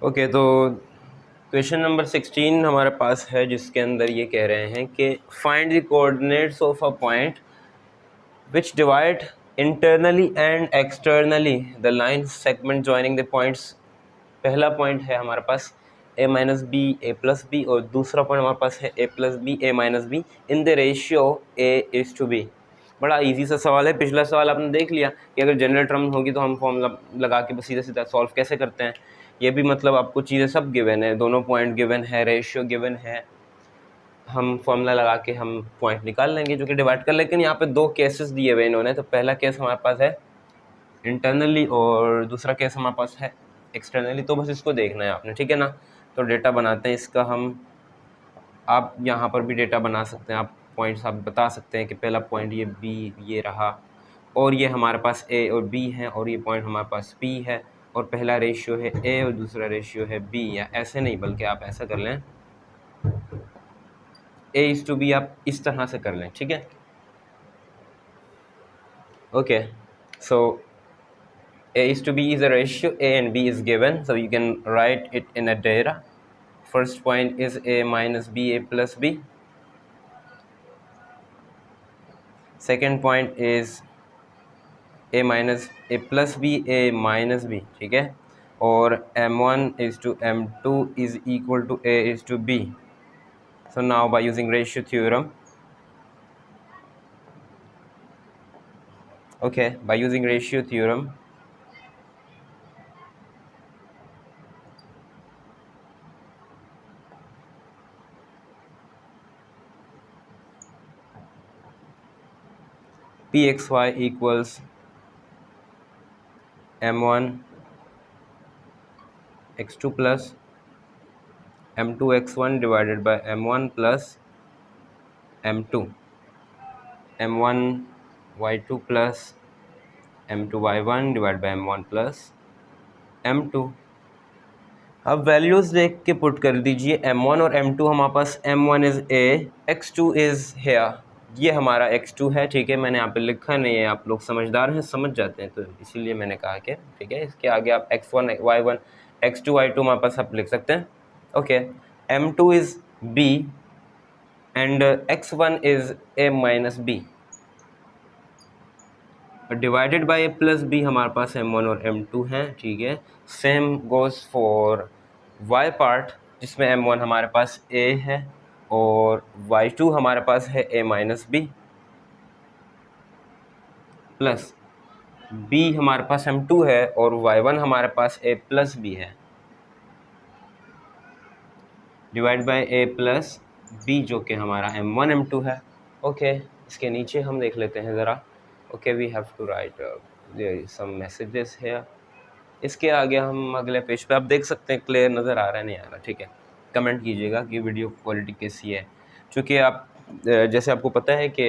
Okay, तो question number 16 हमारे पास है, जिसके अंदर ये कह रहे हैं कि find the coordinates of a point which divide internally and externally the line segment joining the points. पहला पॉइंट है हमारे पास a minus b a plus b, और दूसरा पॉइंट हमारे पास है a plus b a minus b in the ratio a:b। बड़ा इजी सा सवाल है। पिछला सवाल आपने देख लिया कि अगर जनरल टर्म होगी तो हम फॉर्मूला लगा के बस सीधा सीधा सॉल्व कैसे करते हैं। ये भी मतलब आपको चीज़ें सब गिवन है, दोनों पॉइंट गिवन है, रेशियो गिवन है, हम फॉर्मूला लगा के हम पॉइंट निकाल लेंगे जो कि डिवाइड कर। लेकिन यहाँ पे दो केसेस दिए हुए इन्होंने, तो पहला केस हमारे पास है इंटरनली और दूसरा केस हमारे पास है एक्सटर्नली। तो बस इसको देखना है आपने, ठीक है ना। तो डेटा बनाते हैं इसका हम। आप यहाँ पर भी डेटा बना सकते हैं, आप पॉइंट्स आप बता सकते हैं कि पहला पॉइंट ये बी ये रहा, और ये हमारे पास ए और बी है, और ये पॉइंट हमारे पास पी है, और पहला रेशियो है ए और दूसरा रेशियो है बी। या ऐसे नहीं, बल्कि आप ऐसा कर लें, a:b आप इस तरह से कर लें, ठीक है। Okay, so a:b is a ratio, a and b is given, so you can write it in a data. First point is a minus b a plus b. Second point is a minus a plus b a minus b, ठीक है। और m1 is to m2 is equal to a is to b. So now by using ratio theorem, okay, by using ratio theorem, pxy equals m1 x2 plus m2 x1 divided by m1 plus m2, m1 y2 plus m2 y1 divided by m1 plus m2। अब values देख के put कर दीजिए। m1 और m2 हमारे पास, m1 is a, x2 is here, ये हमारा x2 है, ठीक है। मैंने यहाँ पे लिखा नहीं है, आप लोग समझदार हैं, समझ जाते हैं, तो इसीलिए मैंने कहा कि ठीक है, इसके आगे आप x1 y1 x2 y2 हमारे पास आप लिख सकते हैं। Okay, m2 is b and x1 is a minus b divided by a plus b। हमारे पास m1 और m2 हैं, ठीक है। Same goes for y part, जिसमें m1 हमारे पास a है और y2 हमारे पास है a minus b, plus b हमारे पास m2 है और y1 हमारे पास a प्लस b है, divide by a plus b जो कि हमारा m1 m2 है। ओके, इसके नीचे हम देख लेते हैं ज़रा। Okay, we have to write some messages है। इसके आगे हम अगले पेज पे आप देख सकते हैं, क्लियर नज़र आ रहा है नहीं आ रहा, ठीक है। कमेंट कीजिएगा कि वीडियो क्वालिटी कैसी है, क्योंकि आप जैसे आपको पता है कि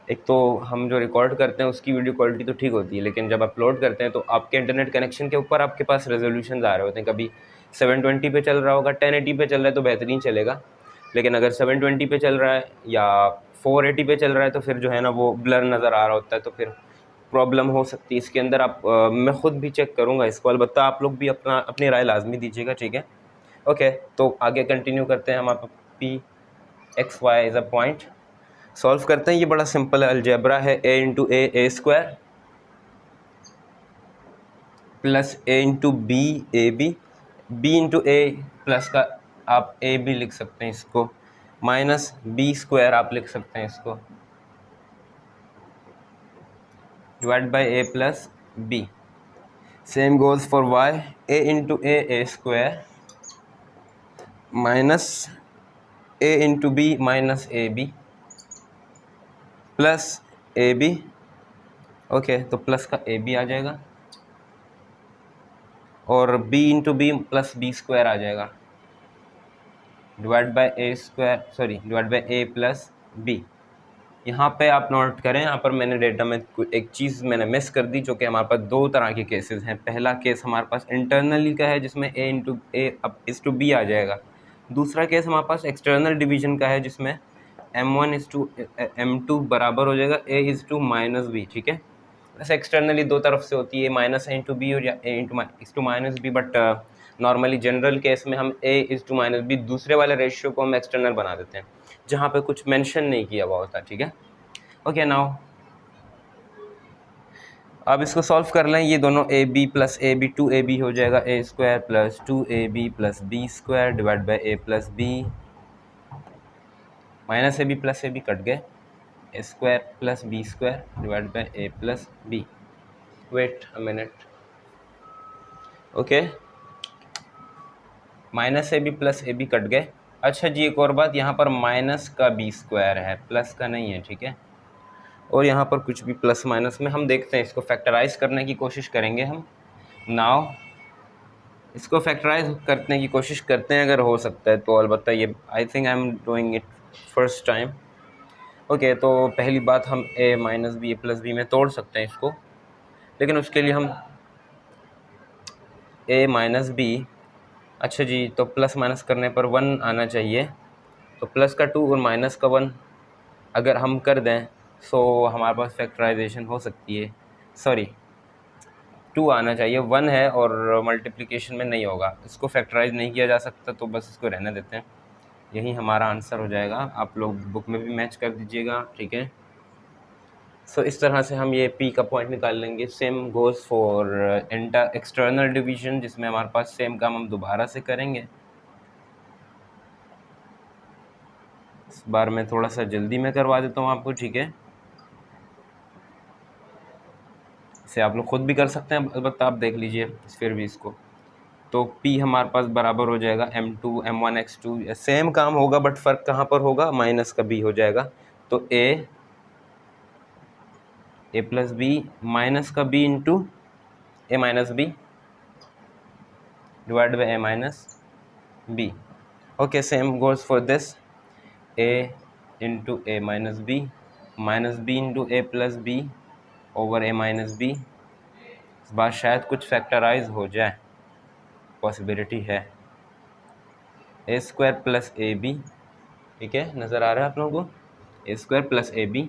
एक तो हम जो रिकॉर्ड करते हैं उसकी वीडियो क्वालिटी तो ठीक होती है, लेकिन जब अपलोड करते हैं तो आपके इंटरनेट कनेक्शन के ऊपर आपके पास रेजोल्यूशन आ रहे होते हैं। कभी 720 पे चल रहा होगा, 1080 पे चल रहा है तो बेहतरीन चलेगा, लेकिन अगर 720 पे चल रहा है या 480 पे चल रहा है तो फिर जो है ना वो ब्लर नज़र आ रहा होता है, तो फिर प्रॉब्लम हो सकती है इसके अंदर। आप मैं ख़ुद भी चेक करूँगा इसको, अलबत्ता आप लोग भी अपनी राय लाजमी दीजिएगा, ठीक है। ओके, तो आगे कंटिन्यू करते हैं। हमारे P X Y is a point, solve करते हैं। ये बड़ा सिंपल है, अलजेब्रा है। a into A square plus a into b a b, b into a plus का आप a भी लिख सकते हैं इसको, माइनस b स्क्वायर आप लिख सकते हैं इसको, divide by a plus b। Same goes for y, a into A square minus a into B minus A B plus A B. Okay, तो प्लस का ए बी आ जाएगा और b into B plus B square आ जाएगा, divide by A square, sorry divide by A plus B. यहाँ पे आप नोट करें, यहाँ पर मैंने डेटा में एक चीज़ मैंने मिस कर दी, जो कि हमारे पास दो तरह के केसेस हैं। पहला केस हमारे पास इंटरनली का है, जिसमें a इंटू ए अब इस टू बी आ जाएगा। दूसरा केस हमारे पास एक्सटर्नल डिवीजन का है, जिसमें m1 इज़ टू m2 बराबर हो जाएगा a is to minus b, ठीक है। वैसे एक्सटर्नली दो तरफ से होती है, माइनस a इंटू बी और या a into is to minus b, but normally general case में हम a/-b दूसरे वाले रेशियो को हम एक्सटर्नल बना देते हैं जहाँ पे कुछ मेंशन नहीं किया हुआ होता, ठीक है। ओके, नाउ अब इसको सॉल्व कर लें। ये दोनों ab plus A B 2ab हो जाएगा a² प्लस 2ab प्लस b² divide by a plus b, minus ab plus ab cut गए, a² plus b² divide by a plus b। Wait a minute, okay, minus ab plus ab cut गए। अच्छा जी, एक और बात, यहाँ पर minus का b² है, प्लस का नहीं है, ठीक है। और यहाँ पर कुछ भी प्लस माइनस में हम देखते हैं, इसको फैक्टराइज करने की कोशिश करेंगे हम। नाउ इसको फैक्टराइज करने की कोशिश करते हैं, अगर हो सकता है तो। अलबत्ता ये I think I am doing it first time. Okay, तो पहली बात, हम a minus B plus B में तोड़ सकते हैं इसको, लेकिन उसके लिए हम a माइनस बी, अच्छा जी, तो प्लस माइनस करने पर 1 आना चाहिए, तो प्लस का 2 और माइनस का 1 अगर हम कर दें सो हमारे पास फैक्टराइजेशन हो सकती है। सॉरी, 2 आना चाहिए, 1 है और मल्टीप्लिकेशन में नहीं होगा, इसको फैक्टराइज नहीं किया जा सकता, तो बस इसको रहने देते हैं। यही हमारा आंसर हो जाएगा। आप लोग बुक में भी मैच कर दीजिएगा, ठीक है। सो इस तरह से हम ये p का पॉइंट निकाल लेंगे। Same goes for external division, जिसमें हमारे पास सेम काम हम दोबारा से करेंगे। इस बार मैं थोड़ा सा जल्दी में करवा देता हूँ आपको, ठीक है। इसे आप लोग खुद भी कर सकते हैं, अलबत्ता आप देख लीजिए फिर भी इसको। तो p हमारे पास बराबर हो जाएगा m2 m1 x2, सेम काम होगा बट फ़र्क कहाँ पर होगा, माइनस का b हो जाएगा। तो a प्लस बी माइनस का b into a minus B divide by a minus b। Okay, same goes for this, a into a minus b into a plus b over a minus b। इस बार शायद कुछ factorise हो जाए, possibility है। a² plus A B, ठीक है, नज़र आ रहा है आप लोगों को, a² plus A B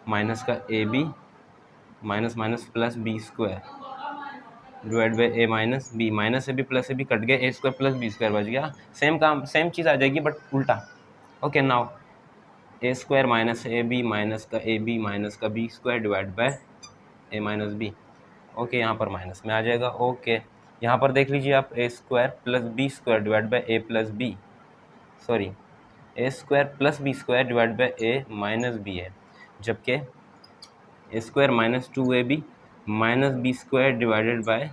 minus का A B minus minus plus b² divide by a minus b, minus A B plus A B cut गया, a² प्लस b² बच गया। सेम काम सेम चीज़ आ जाएगी बट उल्टा। Okay, now a² minus A B minus का A B minus का b² divide by a minus b। Okay, यहाँ पर माइनस में आ जाएगा। ओके, यहाँ पर देख लीजिए आप, a² plus b² divide by a plus b, sorry a² plus b² divide by a minus b है, जबकि a² minus 2ab minus b² divided by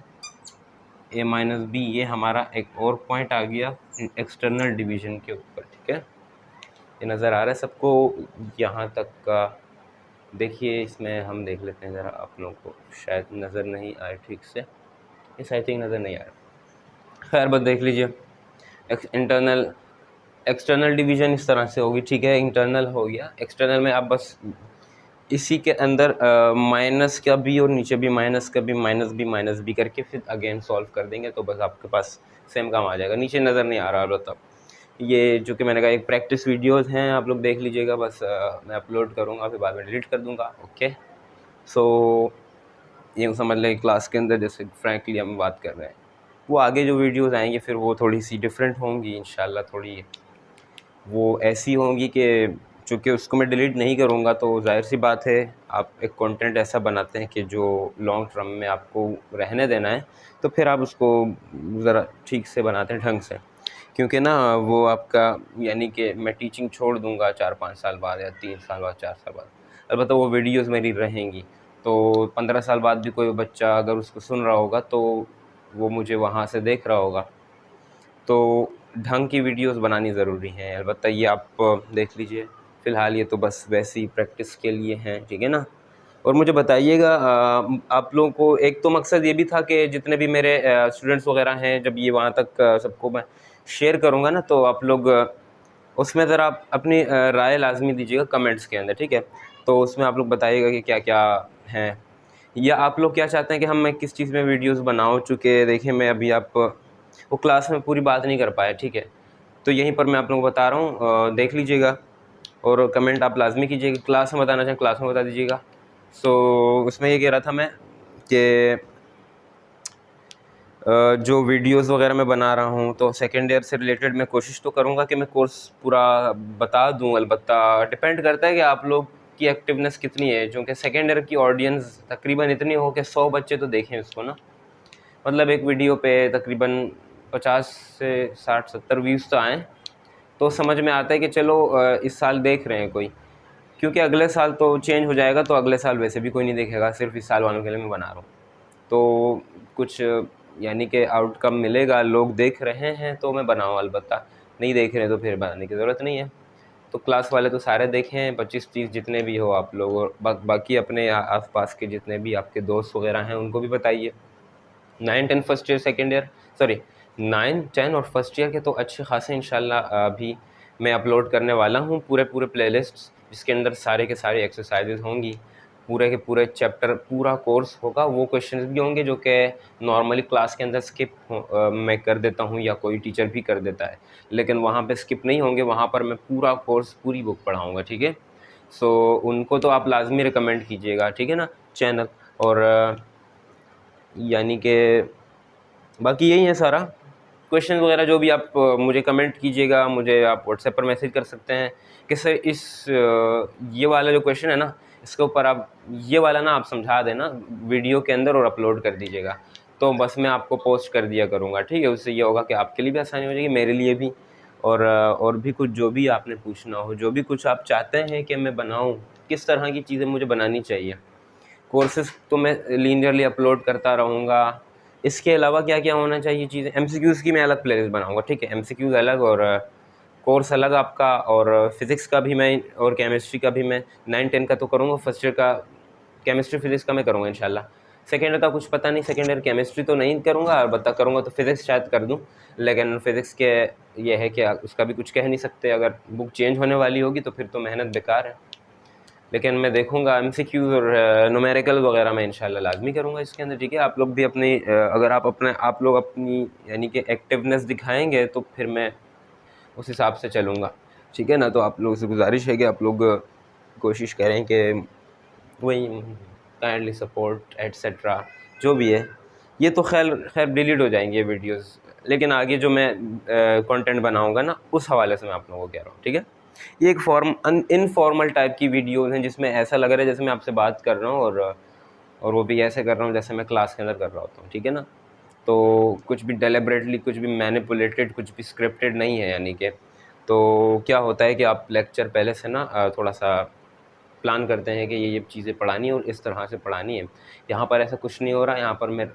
a minus b, ये हमारा एक और पॉइंट आ गया एक्सटर्नल डिवीजन के ऊपर, ठीक है। ये नज़र आ रहा है सबको यहाँ तक का? देखिए, इसमें हम देख लेते हैं ज़रा, आप लोगों को शायद नज़र नहीं आए ठीक से, इस आई थिंक नज़र नहीं आ रहा। खैर, बस देख लीजिए, एक्सटर्नल डिवीज़न इस तरह से होगी, ठीक है। इंटरनल हो गया, एक्सटर्नल में आप बस इसी के अंदर माइनस का भी और नीचे भी माइनस का भी माइनस बी करके फिर अगेन सॉल्व कर देंगे, तो बस आपके पास सेम काम आ जाएगा। नीचे नज़र नहीं आ रहा होता, ये जो कि मैंने कहा एक प्रैक्टिस वीडियोस हैं, आप लोग देख लीजिएगा। बस मैं अपलोड करूँगा, फिर बाद में डिलीट कर दूँगा। ओके, सो ये समझ लें क्लास के अंदर जैसे फ्रैंकली हम बात कर रहे हैं, वो आगे जो वीडियोस आएंगे फिर वो थोड़ी सी डिफरेंट होंगी इंशाल्लाह, थोड़ी वो ऐसी होंगी कि चूँकि उसको मैं डिलीट नहीं करूँगा, तो जाहिर सी बात है आप एक कंटेंट ऐसा बनाते हैं कि जो लॉन्ग टर्म में आपको रहने देना है, तो फिर आप उसको ज़रा ठीक से बनाते हैं, ढंग से। क्योंकि ना वो आपका, यानी कि मैं टीचिंग छोड़ दूँगा 4-5 साल बाद या 3 साल बाद, 4 साल बाद, अलबत्ता वो वीडियोज़ मेरी रहेंगी, तो 15 साल बाद भी कोई बच्चा अगर उसको सुन रहा होगा तो वो मुझे वहाँ से देख रहा होगा। तो ढंग की वीडियोस बनानी ज़रूरी हैं, अलबत्ता ये आप देख लीजिए। फ़िलहाल ये तो बस वैसे ही प्रैक्टिस के लिए हैं, ठीक है ना। और मुझे बताइएगा, आप लोगों को एक तो मकसद ये भी था कि जितने भी मेरे स्टूडेंट्स वगैरह हैं, जब ये वहाँ तक सबको मैं शेयर करूँगा ना, तो आप लोग उसमें ज़रा आप अपनी राय लाजमी दीजिएगा कमेंट्स के अंदर, ठीक है। तो उसमें आप लोग बताइएगा कि क्या क्या हैं, या आप लोग क्या चाहते हैं कि हम मैं किस चीज़ में वीडियोस बनाऊं। चूँकि देखिए, मैं अभी आप वो क्लास में पूरी बात नहीं कर पाया, ठीक है, तो यहीं पर मैं आप लोगों को बता रहा हूँ, देख लीजिएगा और कमेंट आप लाजमी कीजिएगा। क्लास में बताना चाहें क्लास में बता दीजिएगा। सो उसमें ये कह रहा था मैं कि जो वीडियोस वगैरह मैं बना रहा हूँ, तो सेकेंड ईयर से रिलेटेड मैं कोशिश तो करूँगा कि मैं कोर्स पूरा बता दूँ। अलबत्ता डिपेंड करता है कि आप लोग की एक्टिवनेस कितनी है, क्योंकि सेकेंड ईयर की ऑडियंस तकरीबन इतनी हो कि 100 बच्चे तो देखें इसको ना, मतलब एक वीडियो पे तकरीबन 50 से 60-70 व्यूज़ तो आएँ, तो समझ में आता है कि चलो इस साल देख रहे हैं कोई, क्योंकि अगले साल तो चेंज हो जाएगा, तो अगले साल वैसे भी कोई नहीं देखेगा, सिर्फ इस साल वालों के लिए मैं बना रहा हूँ। तो कुछ यानी कि आउटकम मिलेगा, लोग देख रहे हैं तो मैं बनाऊँ, अलबत्ता नहीं देख रहे तो फिर बनाने की ज़रूरत नहीं है। तो क्लास वाले तो सारे देखे हैं, 25-30 जितने भी हो आप लोग, और बाकी अपने आस पास के जितने भी आपके दोस्त वगैरह हैं उनको भी बताइए। 9-10 first year second year, sorry 9-10 और फर्स्ट ईयर के तो अच्छे खासे इंशाल्लाह अभी मैं अपलोड करने वाला हूँ पूरे प्लेलिस्ट्स, जिसके अंदर सारे के सारे एक्सरसाइजेज होंगी, पूरे के पूरे चैप्टर, पूरा कोर्स होगा। वो क्वेश्चंस भी होंगे जो कि नॉर्मली क्लास के अंदर स्किप मैं कर देता हूँ या कोई टीचर भी कर देता है, लेकिन वहाँ पे स्किप नहीं होंगे, वहाँ पर मैं पूरा कोर्स, पूरी बुक पढ़ाऊँगा, ठीक है। सो उनको तो आप लाजमी रिकमेंड कीजिएगा, ठीक है ना, चैनल। और यानी कि बाकी यही है सारा। क्वेश्चन वगैरह जो भी आप मुझे कमेंट कीजिएगा, मुझे आप व्हाट्सएप पर मैसेज कर सकते हैं कि सर इस ये वाला जो क्वेश्चन है ना, इसके ऊपर आप ये वाला ना आप समझा देना वीडियो के अंदर और अपलोड कर दीजिएगा, तो बस मैं आपको पोस्ट कर दिया करूँगा, ठीक है। उससे ये होगा कि आपके लिए भी आसानी हो जाएगी, मेरे लिए भी। और भी कुछ जो भी आपने पूछना हो, जो भी कुछ आप चाहते हैं कि मैं बनाऊँ, किस तरह की चीज़ें मुझे बनानी चाहिए, कोर्सेज़ तो मैं लीनियरली अपलोड करता रहूँगा। इसके अलावा क्या क्या होना चाहिए चीज़ें, एमसीक्यूज़ की मैं अलग प्लेलिस्ट बनाऊँगा, ठीक है। एमसीक्यूज़ अलग और कोर्स अलग आपका, और फिज़िक्स का भी मैं, और केमिस्ट्री का भी मैं 9-10 का तो करूँगा, फर्स्ट ईयर का केमिस्ट्री फिज़िक्स का मैं करूँगा इंशाल्लाह। सेकेंड ईयर का कुछ पता नहीं, सेकेंड ईयर केमिस्ट्री तो नहीं करूँगा, अलबत्ता करूँगा तो फिज़िक्स शायद कर दूँ, लेकिन फिज़िक्स के ये है कि उसका भी कुछ कह नहीं सकते, अगर बुक चेंज होने वाली होगी तो फिर तो मेहनत बेकार है। लेकिन मैं देखूँगा एमसीक्यूज़ और न्यूमेरिकल वगैरह मैं इंशाल्लाह लाज़मी करूँगा इसके अंदर, ठीक है। आप लोग भी अपनी अगर आप लोग अपनी यानी कि एक्टिवनेस दिखाएंगे तो फिर मैं उस हिसाब से चलूँगा, ठीक है ना। तो आप लोगों से गुजारिश है कि आप लोग कोशिश करें कि वही काइंडली सपोर्ट एटसेट्रा जो भी है। ये तो खैर डिलीट हो जाएंगे ये वीडियोस, लेकिन आगे जो मैं कंटेंट बनाऊंगा ना, उस हवाले से मैं आप लोगों को कह रहा हूँ, ठीक है। ये एक इनफॉर्मल टाइप की वीडियोस हैं, जिसमें ऐसा लग रहा है जैसे मैं आपसे बात कर रहा हूँ, और वो भी ऐसे कर रहा हूँ जैसे मैं क्लास के अंदर कर रहा होता हूँ, ठीक है ना। तो कुछ भी डेलिबरेटली, कुछ भी मैनिपुलेटेड, कुछ भी स्क्रिप्टेड नहीं है, यानी कि तो क्या होता है कि आप लेक्चर पहले से ना थोड़ा सा प्लान करते हैं कि ये चीज़ें पढ़ानी है और इस तरह से पढ़ानी है। यहाँ पर ऐसा कुछ नहीं हो रहा, यहाँ पर मैं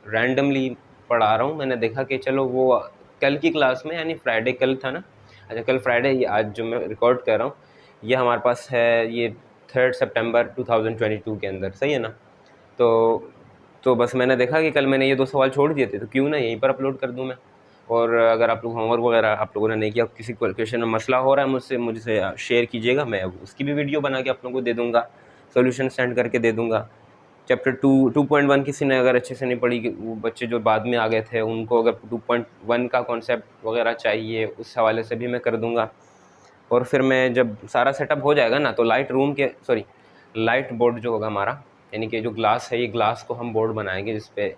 रैंडमली पढ़ा रहा हूँ। मैंने देखा कि चलो वो कल की क्लास में, यानी फ्राइडे कल था ना, अच्छा कल फ्राइडे, ये आज जो मैं रिकॉर्ड कर रहा हूँ ये हमारे पास है, ये 3 सितंबर 2022 के अंदर, सही है ना। तो बस मैंने देखा कि कल मैंने ये 2 सवाल छोड़ दिए थे, तो क्यों ना यहीं पर अपलोड कर दूँ मैं। और अगर आप लोग होमवर्क वगैरह आप लोगों ने नहीं किया, किसी क्वेश्चन में मसला हो रहा है मुझसे शेयर कीजिएगा, मैं उसकी भी वीडियो बना के आप लोगों को दे दूँगा, सॉल्यूशन सेंड करके दे दूँगा। चैप्टर 2.1 किसी ने अगर अच्छे से नहीं पढ़ी, वो बच्चे जो बाद में आ गए थे उनको अगर 2.1 का कॉन्सेप्ट वगैरह चाहिए, उस हवाले से भी मैं कर दूँगा। और फिर मैं जब सारा सेटअप हो जाएगा ना, तो लाइट बोर्ड जो होगा हमारा, यानी कि जो ग्लास है, ये ग्लास को हम बोर्ड बनाएंगे जिस पे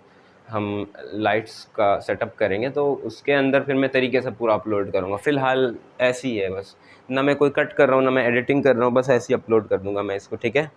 हम लाइट्स का सेटअप करेंगे, तो उसके अंदर फिर मैं तरीके से पूरा अपलोड करूँगा। फ़िलहाल ऐसी है बस, ना मैं कोई कट कर रहा हूँ, ना मैं एडिटिंग कर रहा हूँ, बस ऐसे ही अपलोड कर दूँगा मैं इसको, ठीक है।